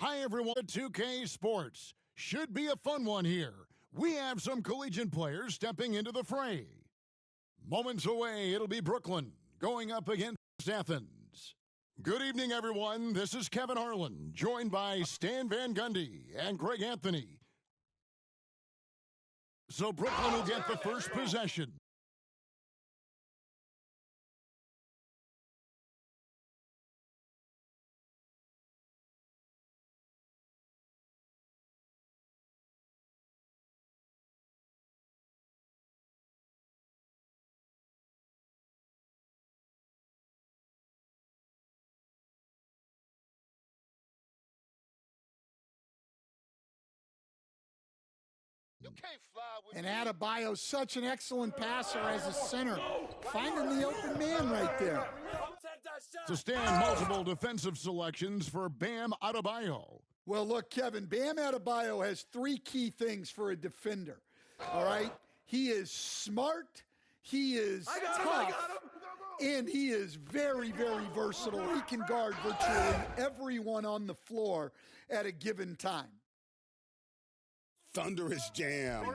Hi, everyone. 2K Sports. Should be a fun one here. We have some collegiate players stepping into the fray. Moments away, it'll be Brooklyn going up against Athens. Good evening, everyone. This is Kevin Harlan, joined by Stan Van Gundy and Greg Anthony. So Brooklyn will get the first possession. And Adebayo's such an excellent passer as a center, finding the open man right there. To stand multiple defensive selections for Bam Adebayo. Well, look, Kevin, Bam Adebayo has three key things for a defender, all right? He is smart, he is tough, and he is very, very versatile. He can guard virtually everyone on the floor at a given time. Thunderous jam.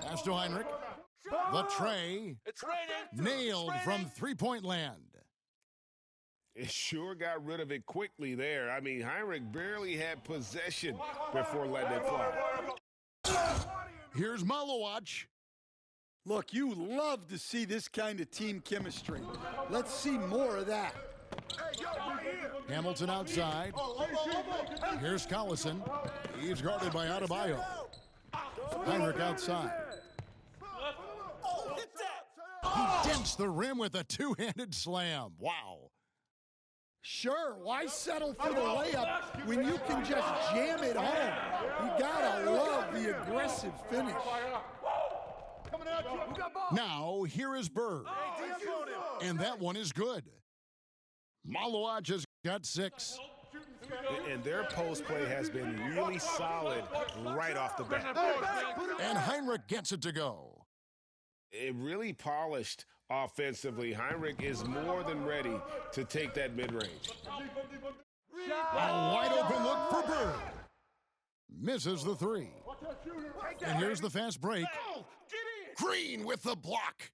Pass to Heinrich. The tray. Nailed from three-point land. It sure got rid of it quickly there. I mean, Heinrich barely had possession before letting it fly. Here's Malowacz. Look, you love to see this kind of team chemistry. Let's see more of that. Hamilton outside. Here's Collison. He's guarded by Adebayo. Heinrich outside. He dents the rim with a two-handed slam. Wow. Sure, why settle for the layup when you can just jam it home? You gotta love the aggressive finish. Now, here is Bird. And that one is good. Malowacz has got 6. And their post play has been really solid right off the bat. And Heinrich gets it to go. It really polished offensively. Heinrich is more than ready to take that mid-range. A wide open look for Bird. Misses the 3. And here's the fast break. Green with the block.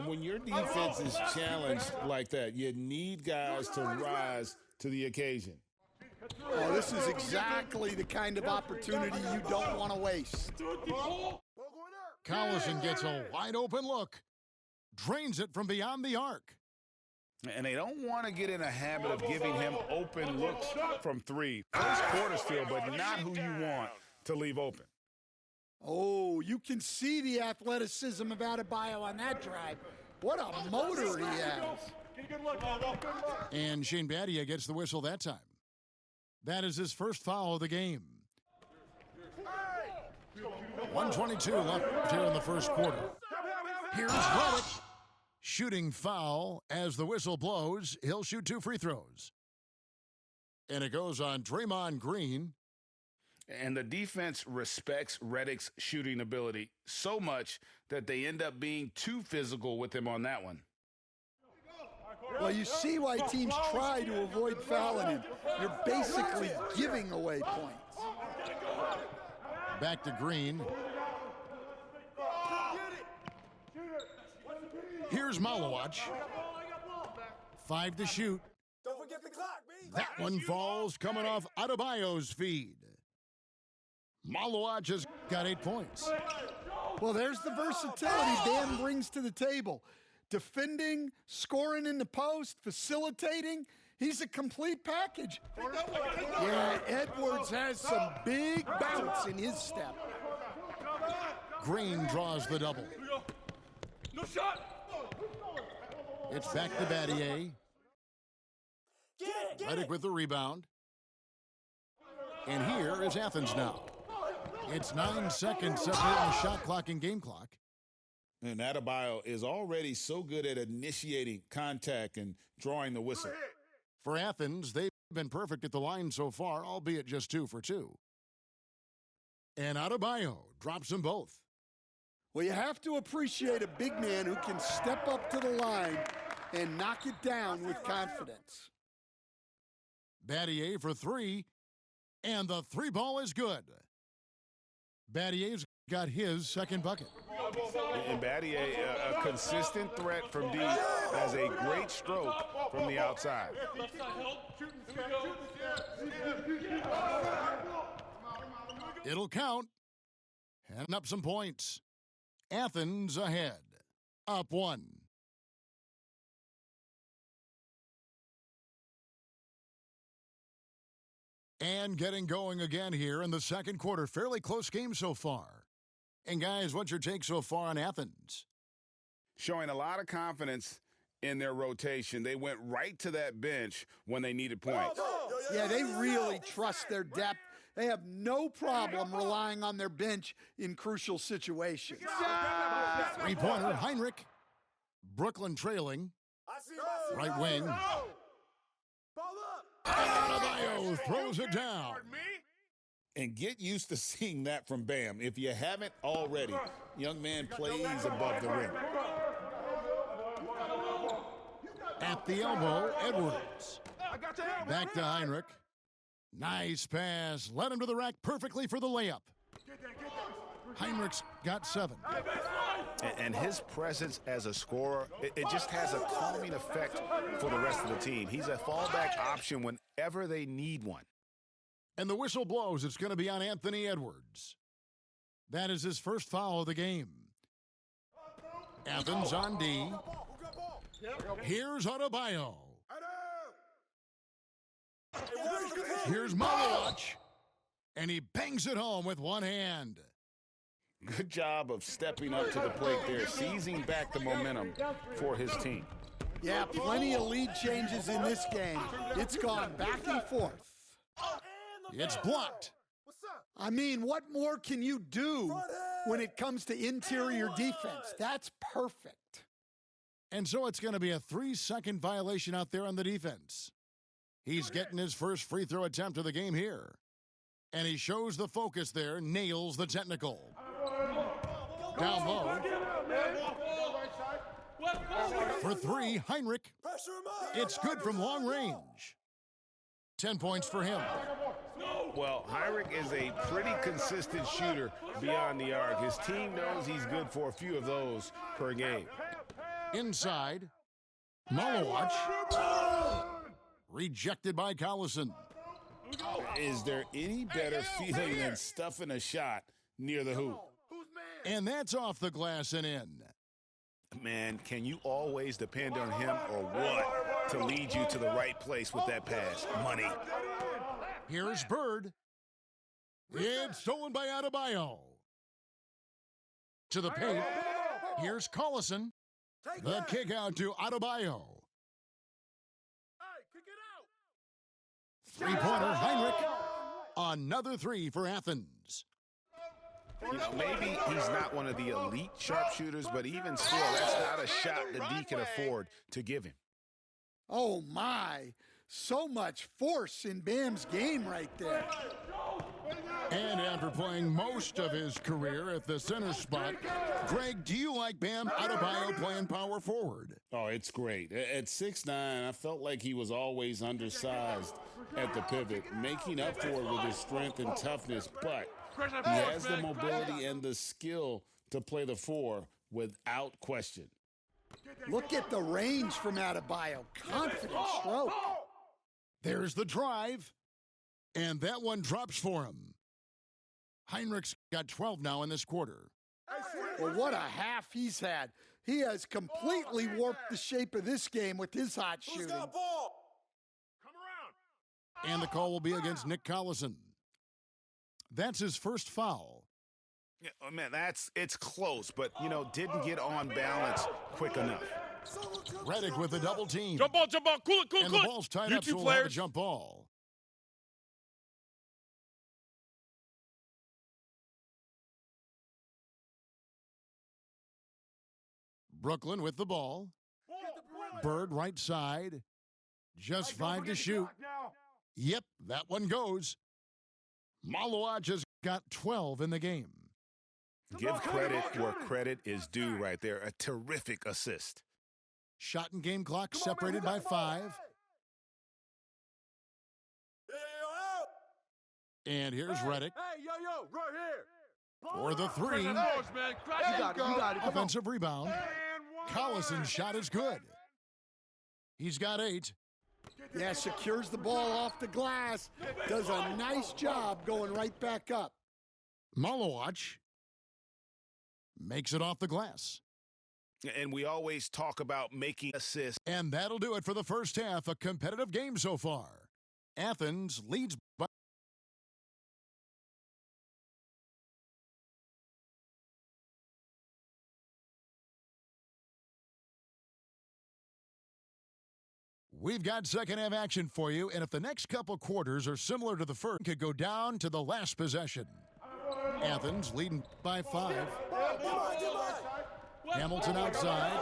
When your defense is challenged like that, you need guys to rise to the occasion. Oh, this is exactly the kind of opportunity you don't want to waste. Collison gets a wide open look. Drains it from beyond the arc. And they don't want to get in a habit of giving him open looks from 3. First quarter still, but not who you want to leave open. Oh, you can see the athleticism of Adebayo on that drive. What a motor he has. And Shane Battier gets the whistle that time. That is his first foul of the game. 1:22 left here in the first quarter. Here's Redick. Shooting foul as the whistle blows. He'll shoot 2 free throws. And it goes on Draymond Green. And the defense respects Redick's shooting ability so much that they end up being too physical with him on that one. Well, you see why teams try to avoid fouling him. You're basically giving away points. Back to Green. Here's Malowacz. 5 to shoot. Don't forget the clock, B. That one falls coming off Adebayo's feed. Malowacz has got 8 points. Well, there's the versatility Bam brings to the table. Defending, scoring in the post, facilitating. He's a complete package. Yeah, Edwards has some big bounce in his step. Green draws the double. No shot. It's back to Battier. Redick with the rebound. And here is Athens now. It's 9 seconds separating the shot clock and game clock. And Adebayo is already so good at initiating contact and drawing the whistle. For Athens, they've been perfect at the line so far, albeit just 2 for 2. And Adebayo drops them both. Well, you have to appreciate a big man who can step up to the line and knock it down with confidence. Battier for three, and the three ball is good. Battier's got his second bucket. And Battier, a consistent threat from D, has a great stroke from the outside. It'll count. And up some points. Athens ahead. Up one. And getting going again here in the second quarter. Fairly close game so far. And guys, what's your take so far on Athens? Showing a lot of confidence in their rotation. They went right to that bench when they needed points. Yeah, they really trust their depth. They have no problem relying on their bench in crucial situations. Three-pointer, Heinrich. Brooklyn trailing. Right wing. Adebayo throws it down. And get used to seeing that from Bam. If you haven't already, young man plays above the rim. At the elbow, Edwards. Back to Heinrich. Nice pass. Led him to the rack perfectly for the layup. Heinrich's got 7. And his presence as a scorer, it just has a calming effect for the rest of the team. He's a fallback option whenever they need one. And the whistle blows. It's going to be on Anthony Edwards. That is his first foul of the game. Athens on D. Here's Adebayo. Here's Malowacz. And he bangs it home with one hand. Good job of stepping up to the plate there, seizing back the momentum for his team. Yeah, plenty of lead changes in this game. It's gone back and forth. It's blocked. I mean, what more can you do when it comes to interior defense? That's perfect. And so it's going to be a 3-second violation out there on the defense. He's getting his first free throw attempt of the game here. And he shows the focus there, nails the technical. Down low. For three, Heinrich. It's good from long range. 10 points for him. Well, Heinrich is a pretty consistent shooter beyond the arc. His team knows he's good for a few of those per game. Inside, Malowacz. Rejected by Collison. Is there any better feeling than stuffing a shot near the hoop? And that's off the glass and in. Man, can you always depend on him or what to lead you to the right place with that pass? Money. Here's Bird. It's stolen by Adebayo. To the paint. Here's Collison. The kick out to Adebayo. Three-pointer, Heinrich. Another three for Athens. You know, maybe he's not one of the elite sharpshooters, but even still, that's not a shot that D can afford to give him. Oh, my. So much force in Bam's game right there. And after playing most of his career at the center spot, Greg, do you like Bam Adebayo playing power forward? Oh, it's great. At 6'9", I felt like he was always undersized at the pivot, making up for it with his strength and toughness, but he has the mobility and the skill to play the 4 without question. Look at the range from Adebayo. Confident stroke. There's the drive, and that one drops for him. Heinrich's got 12 now in this quarter. Well, what a half he's had. He has completely warped the shape of this game with his hot shooting. And the call will be against Nick Collison. That's his first foul. Yeah, oh man, it's close, but, you know, didn't get on balance quick enough. Redick with a double team. Jump ball, cool it, And the ball's tied up, so we'll have a jump ball. Brooklyn with the ball. Bird right side. Just 5 to shoot. Yep, that one goes. Malowacz has got 12 in the game. Give credit where credit is due right there. A terrific assist. Shot and game clock separated by 5. And here's Reddick Hey, yo, right here. for the three. You got it. Offensive rebound. Collison's shot is good. He's got 8. Yeah, secures the ball off the glass. Does a nice job going right back up. Malawach makes it off the glass. And we always talk about making assists. And that'll do it for the first half. A competitive game so far. Athens leads by. We've got second half action for you, and if the next couple quarters are similar to the first, it could go down to the last possession. Athens leading by 5. Hamilton outside.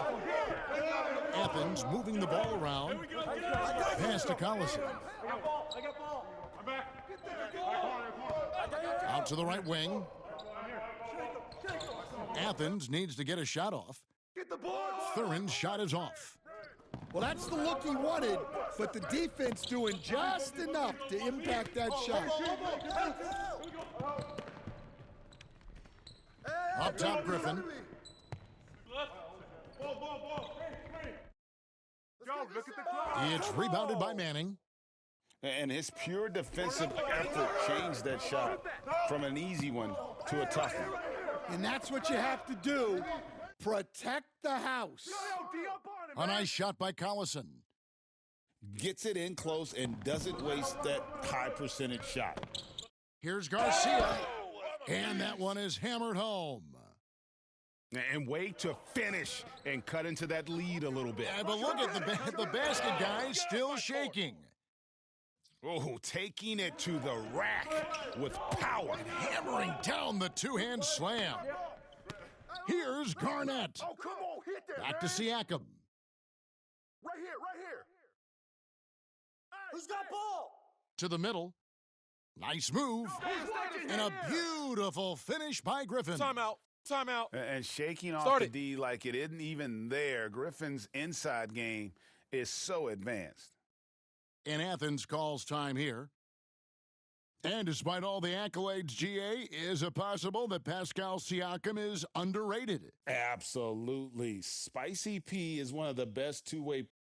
Athens moving the ball around. Pass to Collison. Out to the right wing. Athens needs to get a shot off. Thurin's shot is off. Well, that's the look he wanted, but the defense doing just enough to impact that shot. Up top, Griffin. It's rebounded by Manning. And his pure defensive effort changed that shot from an easy one to a tough one. And that's what you have to do. Protect the house. A nice shot by Collison. Gets it in close and doesn't waste that high percentage shot. Here's Garcia. And that one is hammered home. And way to finish and cut into that lead a little bit. But look at the basket guy still shaking. Oh, taking it to the rack with power. And hammering down the two-hand slam. Here's Garnett. Oh, come on, hit that, Back to Siakam. Right here. Who's got ball? To the middle. Nice move. And a beautiful finish by Griffin. Timeout. And shaking off the D like it isn't even there. Griffin's inside game is so advanced. And Athens calls time here. And despite all the accolades, GA, is it possible that Pascal Siakam is underrated? Absolutely. Spicy P is one of the best two-way